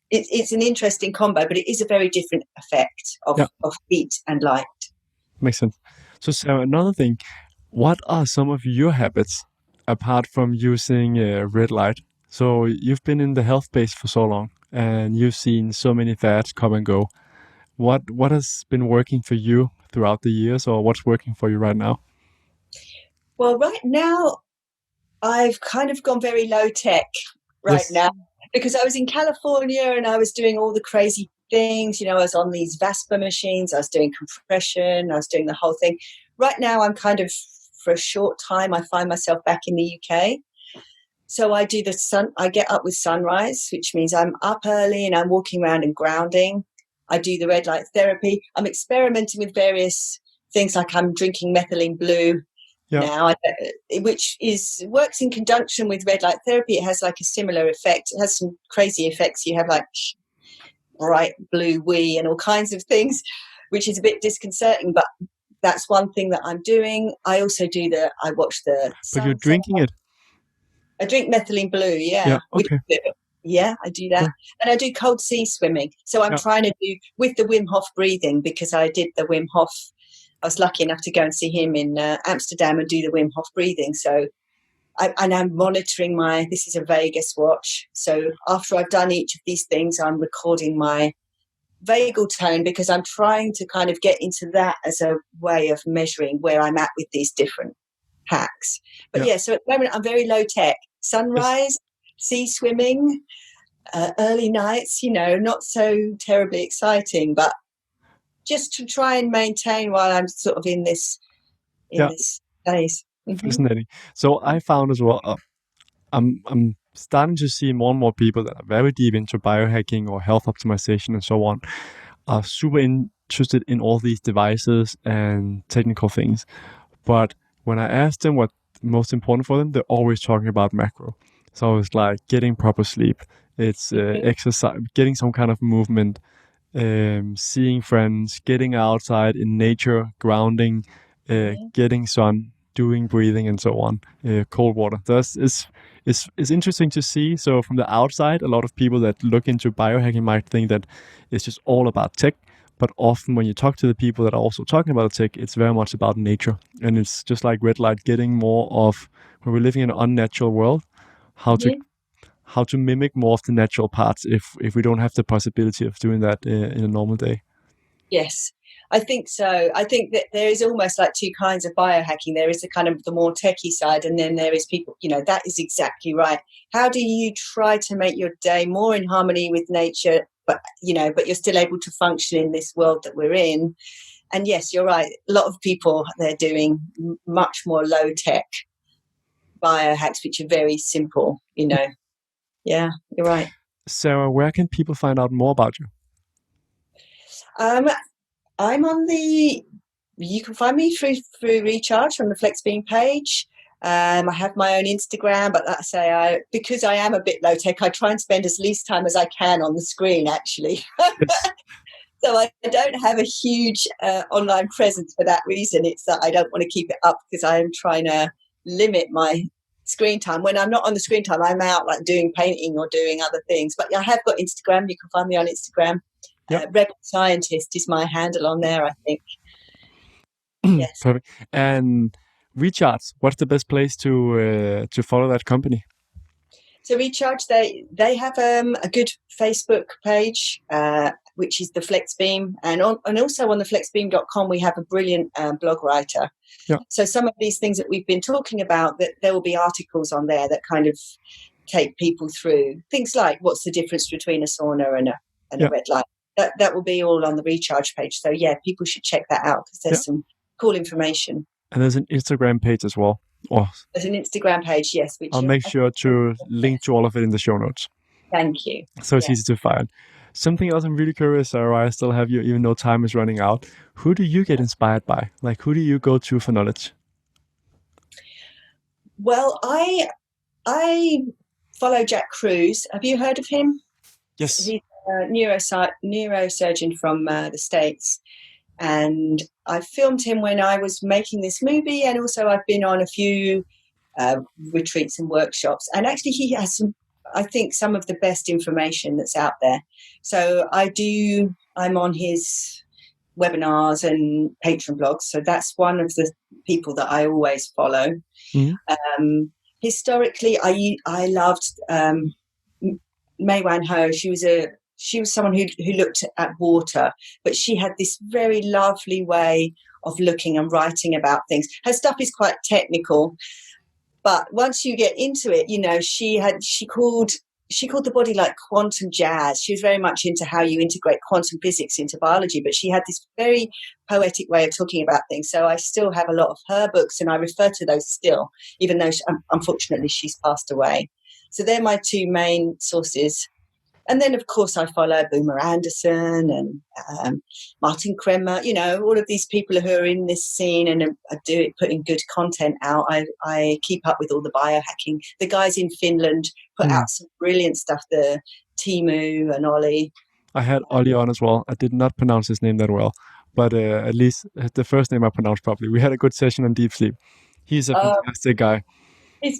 Speaker 2: it's an interesting combo, but it is a very different effect of heat and light.
Speaker 1: Makes sense. So Sarah, another thing, what are some of your habits apart from using red light? So you've been in the health space for so long, and you've seen so many fads come and go. What has been working for you throughout the years, or what's working for you right now?
Speaker 2: Well, right now, I've kind of gone very low tech now, because I was in California and I was doing all the crazy things. I was on these Vaspa machines, I was doing compression, I was doing the whole thing. Right now, I'm kind of, for a short time, I find myself back in the UK. So I do I get up with sunrise, which means I'm up early and I'm walking around and grounding. I do the red light therapy. I'm experimenting with various things, like I'm drinking methylene blue now, which works in conjunction with red light therapy. It has like a similar effect. It has some crazy effects. You have like bright blue wee and all kinds of things, which is a bit disconcerting, but that's one thing that I'm doing. I also I watch the sunset.
Speaker 1: But you're drinking it?
Speaker 2: I drink methylene blue,
Speaker 1: Yeah, okay.
Speaker 2: I do that. And I do cold sea swimming. So I'm trying to do with the Wim Hof breathing, because I did the Wim Hof. I was lucky enough to go and see him in Amsterdam and do the Wim Hof breathing. So I'm monitoring this is a Vegas watch. So after I've done each of these things, I'm recording my vagal tone, because I'm trying to kind of get into that as a way of measuring where I'm at with these different hacks. But so at the moment I'm very low tech. Sunrise, sea swimming, early nights, not so terribly exciting, but just to try and maintain while I'm sort of in this phase.
Speaker 1: Fascinating. So I found as well, I'm starting to see more and more people that are very deep into biohacking or health optimization and so on, are super interested in all these devices and technical things. But when I ask them what's most important for them, they're always talking about macro. So it's like getting proper sleep. It's exercise, getting some kind of movement, seeing friends, getting outside in nature, grounding, getting sun, doing breathing, and so on. Cold water. It's interesting to see. So from the outside, a lot of people that look into biohacking might think that it's just all about tech. But often when you talk to the people that are also talking about tech, it's very much about nature. And it's just like red light, getting more of, when we're living in an unnatural world, how to mimic more of the natural parts if we don't have the possibility of doing that in a normal day.
Speaker 2: Yes, I think so. I think that there is almost like two kinds of biohacking. There is the kind of the more techie side, and then there is people, that is exactly right. How do you try to make your day more in harmony with nature, but you're still able to function in this world that we're in? And yes, you're right. A lot of people, they're doing much more low tech biohacks, which are very simple, Yeah, you're right.
Speaker 1: Sarah, where can people find out more about you?
Speaker 2: I'm on you can find me through Recharge on the FlexBeam page. I have my own Instagram, but like I say, because I am a bit low tech, I try and spend as least time as I can on the screen, actually.
Speaker 1: Yes.
Speaker 2: So I don't have a huge online presence for that reason. It's that I don't want to keep it up because I am trying to limit my screen time. When I'm not on the screen time, I'm out like doing painting or doing other things. But I have got Instagram. You can find me on Instagram.
Speaker 1: Yep.
Speaker 2: Rebel Scientist is my handle on there, I think. Yes.
Speaker 1: Perfect. And Recharge, what's the best place to follow that company?
Speaker 2: So Recharge, they have a good Facebook page, which is the FlexBeam, and also on the flexbeam.com we have a brilliant blog writer.
Speaker 1: Yeah.
Speaker 2: So some of these things that we've been talking about, that there will be articles on there that kind of take people through things like what's the difference between a sauna and a red light. That will be all on the Recharge page. So yeah, people should check that out because there's some cool information.
Speaker 1: And there's an Instagram page as well.
Speaker 2: There's an Instagram page, yes. Which
Speaker 1: I'll make sure to link to all of it in the show notes.
Speaker 2: Thank you.
Speaker 1: So it's easy to find. Something else I'm really curious, Sarah, I still have you, even though time is running out. Who do you get inspired by? Like, who do you go to for knowledge?
Speaker 2: Well, I follow Jack Kruse. Have you heard of him?
Speaker 1: Yes.
Speaker 2: He's a neurosurgeon from the States. And I filmed him when I was making this movie, and also I've been on a few retreats and workshops. And actually he has some of the best information that's out there. So I'm on his webinars and Patreon blogs. So that's one of the people that I always follow. Mm-hmm. Historically, I loved Mei Wan Ho. She was someone who looked at water, but she had this very lovely way of looking and writing about things. Her stuff is quite technical, but once you get into it, she called the body like quantum jazz. She was very much into how you integrate quantum physics into biology, but she had this very poetic way of talking about things. So I still have a lot of her books, and I refer to those still, even though unfortunately she's passed away. So they're my two main sources. And then, of course, I follow Boomer Anderson and Martin Kremer, all of these people who are in this scene and are putting good content out. I keep up with all the biohacking. The guys in Finland put out some brilliant stuff, the Timu and Ollie.
Speaker 1: I had Ollie on as well. I did not pronounce his name that well, but at least the first name I pronounced properly. We had a good session on deep sleep. He's a fantastic guy.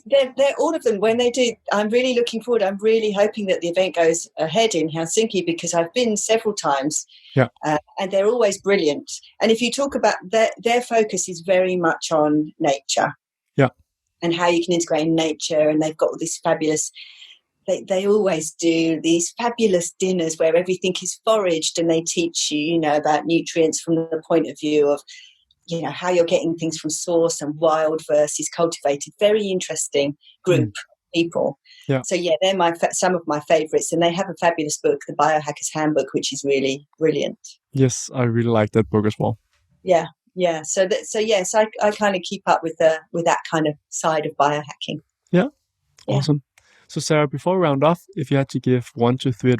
Speaker 2: They're all of them. When they do, I'm really looking forward. I'm really hoping that the event goes ahead in Helsinki, because I've been several times, and they're always brilliant. And if you talk about their focus is very much on nature, and how you can integrate in nature. And they've got all this fabulous. They always do these fabulous dinners where everything is foraged, and they teach you, about nutrients from the point of view of, how you're getting things from source and wild versus cultivated. Very interesting group of people. Yeah. So they're some of my favorites, and they have a fabulous book, the Biohackers Handbook, which is really brilliant.
Speaker 1: Yes, I really like that book as well.
Speaker 2: Yeah. So yes, I kind of keep up with that kind of side of biohacking.
Speaker 1: Yeah. Awesome. So Sarah, before we round off, if you had to give 1 to 3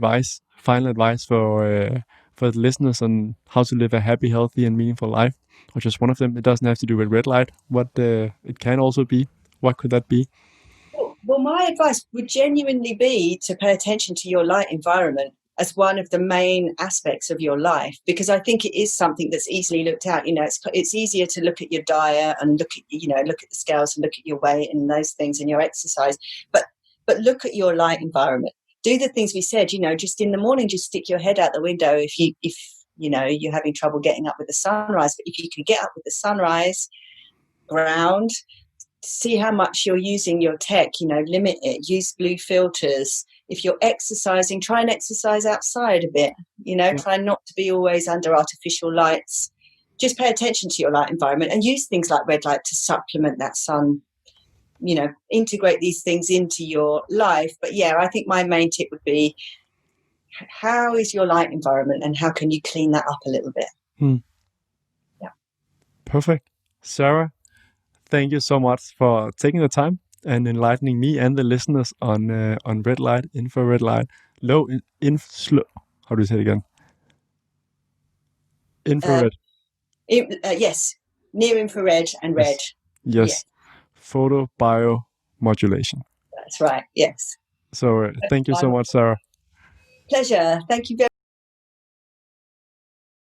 Speaker 1: final advice for for the listeners on how to live a happy, healthy, and meaningful life, or just one of them. It doesn't have to do with red light. What it can also be. What could that be?
Speaker 2: Well, my advice would genuinely be to pay attention to your light environment as one of the main aspects of your life, because I think it is something that's easily looked at. It's easier to look at your diet and look at the scales and look at your weight and those things and your exercise, but look at your light environment. Do the things we said. Just in the morning, just stick your head out the window if you're having trouble getting up with the sunrise. But if you can get up with the sunrise, ground, see how much you're using your tech, limit it, use blue filters. If you're exercising, try and exercise outside a bit, try not to be always under artificial lights. Just pay attention to your light environment and use things like red light to supplement that sun, integrate these things into your life. But yeah, I think my main tip would be, how is your light environment and how can you clean that up a little bit? Yeah.
Speaker 1: Perfect. Sarah, thank you so much for taking the time and enlightening me and the listeners on red light, infrared light, slow. How do you say it again? Infrared.
Speaker 2: Yes, near infrared and red.
Speaker 1: Yes. Photobiomodulation.
Speaker 2: That's right. Yes.
Speaker 1: So thank you so much, Sarah.
Speaker 2: Pleasure. Thank you very